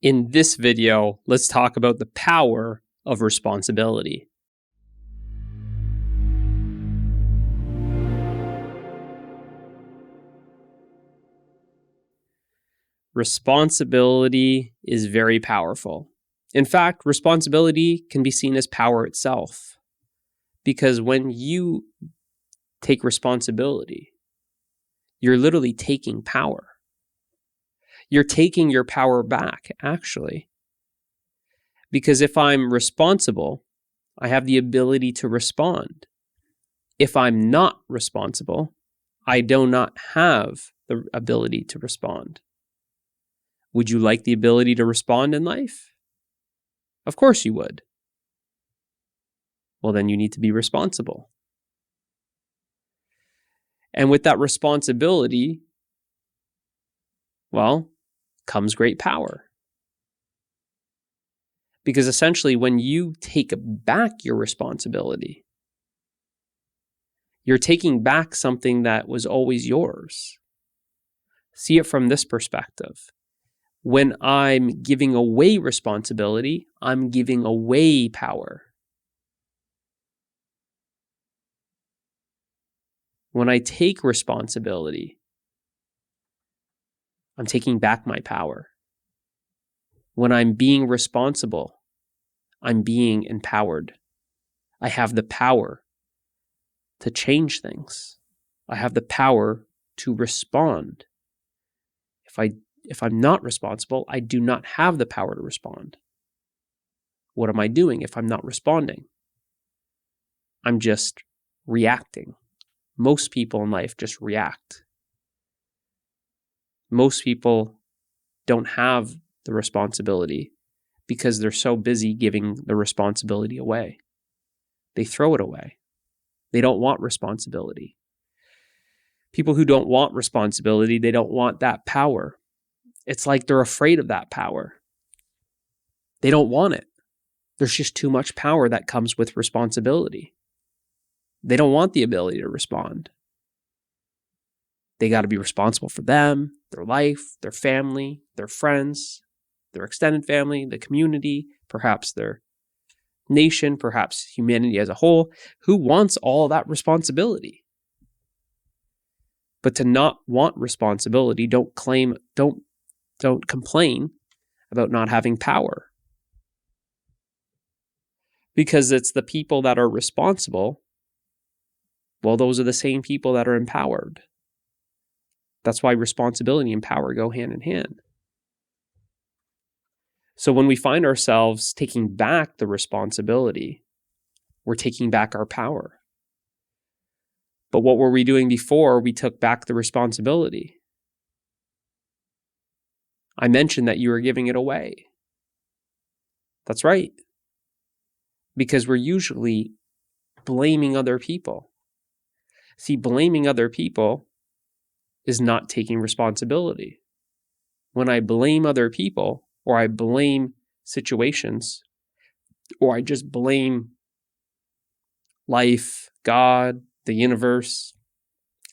In this video, let's talk about the power of responsibility. Responsibility is very powerful. In fact, responsibility can be seen as power itself. Because when you take responsibility, you're literally taking power. You're taking your power back, actually. Because if I'm responsible, I have the ability to respond. If I'm not responsible, I do not have the ability to respond. Would you like the ability to respond in life? Of course you would. Well, then you need to be responsible. And with that responsibility, well, comes great power. Because essentially, when you take back your responsibility, you're taking back something that was always yours. See it from this perspective. When I'm giving away responsibility, I'm giving away power. When I take responsibility, I'm taking back my power. When I'm being responsible, I'm being empowered. I have the power to change things. I have the power to respond. If I'm not responsible, I do not have the power to respond. What am I doing if I'm not responding? I'm just reacting. Most people in life just react. Most people don't have the responsibility because they're so busy giving the responsibility away. They throw it away. They don't want responsibility. People who don't want responsibility, they don't want that power. It's like they're afraid of that power. They don't want it. There's just too much power that comes with responsibility. They don't want the ability to respond. They got to be responsible for them, their life, their family, their friends, their extended family, the community, perhaps their nation, perhaps humanity as a whole. Who wants all that responsibility? But to not want responsibility, don't complain about not having power. Because it's the people that are responsible, well, those are the same people that are empowered. That's why responsibility and power go hand in hand. So when we find ourselves taking back the responsibility, we're taking back our power. But what were we doing before we took back the responsibility? I mentioned that you were giving it away. That's right. Because we're usually blaming other people. See, blaming other people is not taking responsibility. When I blame other people, or I blame situations, or I just blame life, God, the universe,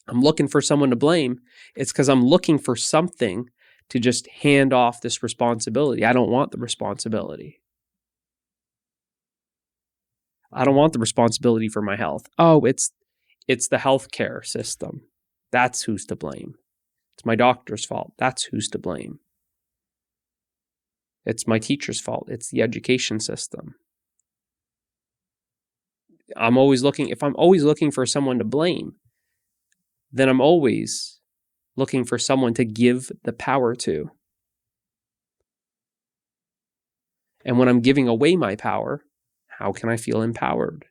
I'm looking for someone to blame. It's because I'm looking for something to just hand off this responsibility. I don't want the responsibility. I don't want the responsibility for my health. Oh, it's the healthcare system. That's who's to blame. It's my doctor's fault. That's who's to blame. It's my teacher's fault. It's the education system. If I'm always looking for someone to blame, then I'm always looking for someone to give the power to. And when I'm giving away my power, how can I feel empowered?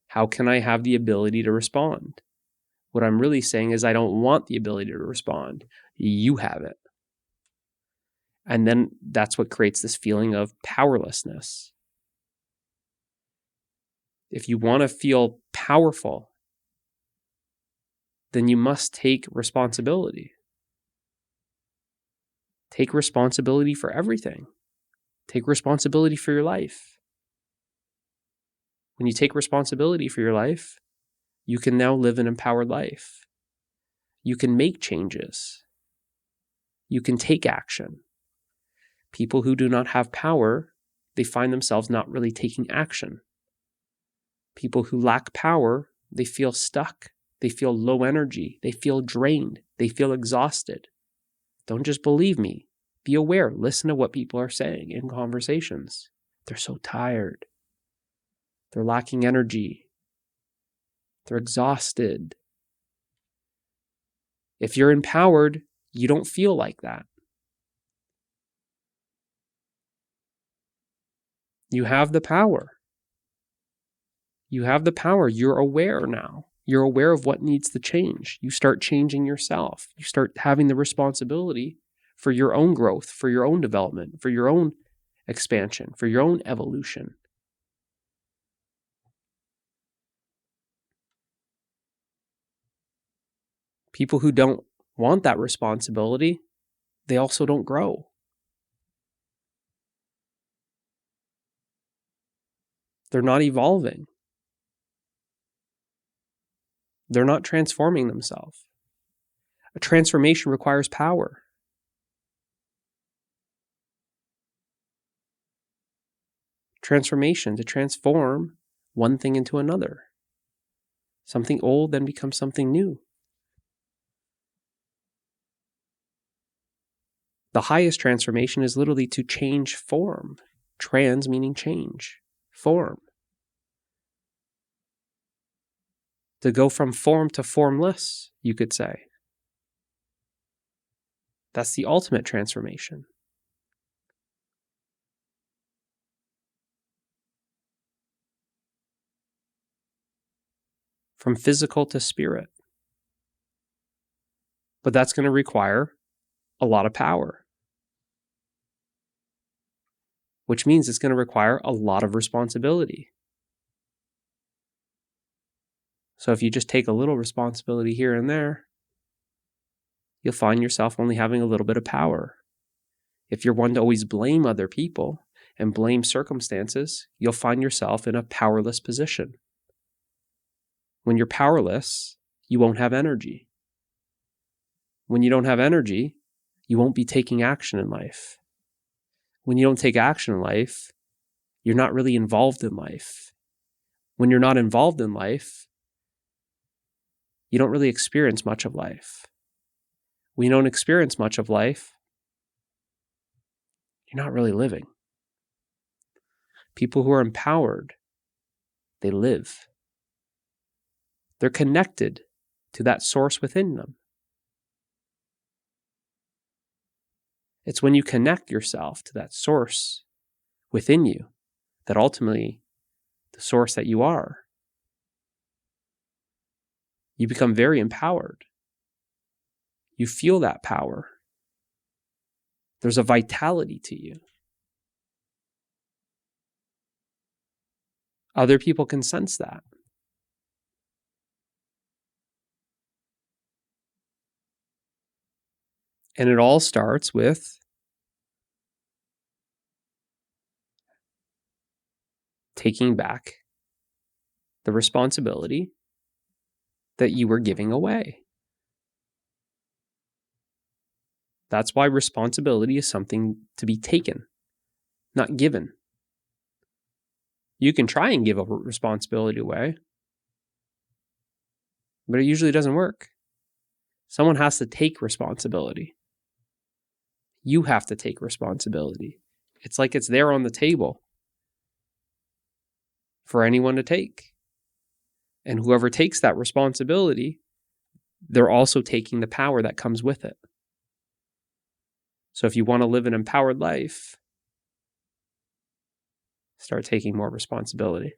How can I have the ability to respond? What I'm really saying is I don't want the ability to respond. You have it. And then that's what creates this feeling of powerlessness. If you want to feel powerful, then you must take responsibility. Take responsibility for everything. Take responsibility for your life. When you take responsibility for your life, you can now live an empowered life. You can make changes. You can take action. People who do not have power, they find themselves not really taking action. People who lack power, they feel stuck. They feel low energy. They feel drained. They feel exhausted. Don't just believe me. Be aware. Listen to what people are saying in conversations. They're so tired. They're lacking energy. They're exhausted. If you're empowered, you don't feel like that. You have the power. You have the power. You're aware now. You're aware of what needs to change. You start changing yourself. You start having the responsibility for your own growth, for your own development, for your own expansion, for your own evolution. People who don't want that responsibility, they also don't grow. They're not evolving. They're not transforming themselves. A transformation requires power. Transformation, to transform one thing into another. Something old then becomes something new. The highest transformation is literally to change form. Trans meaning change. Form. To go from form to formless, you could say. That's the ultimate transformation. From physical to spirit. But that's going to require a lot of power. Which means it's going to require a lot of responsibility. So if you just take a little responsibility here and there, you'll find yourself only having a little bit of power. If you're one to always blame other people and blame circumstances, you'll find yourself in a powerless position. When you're powerless, you won't have energy. When you don't have energy, you won't be taking action in life. When you don't take action in life, you're not really involved in life. When you're not involved in life, you don't really experience much of life. When you don't experience much of life, you're not really living. People who are empowered, they live. They're connected to that source within them. It's when you connect yourself to that source within you that ultimately the source that you are, you become very empowered. You feel that power. There's a vitality to you. Other people can sense that. And it all starts with taking back the responsibility that you were giving away. That's why responsibility is something to be taken, not given. You can try and give a responsibility away, but it usually doesn't work. Someone has to take responsibility. You have to take responsibility. It's like it's there on the table for anyone to take. And whoever takes that responsibility, they're also taking the power that comes with it. So if you want to live an empowered life, start taking more responsibility.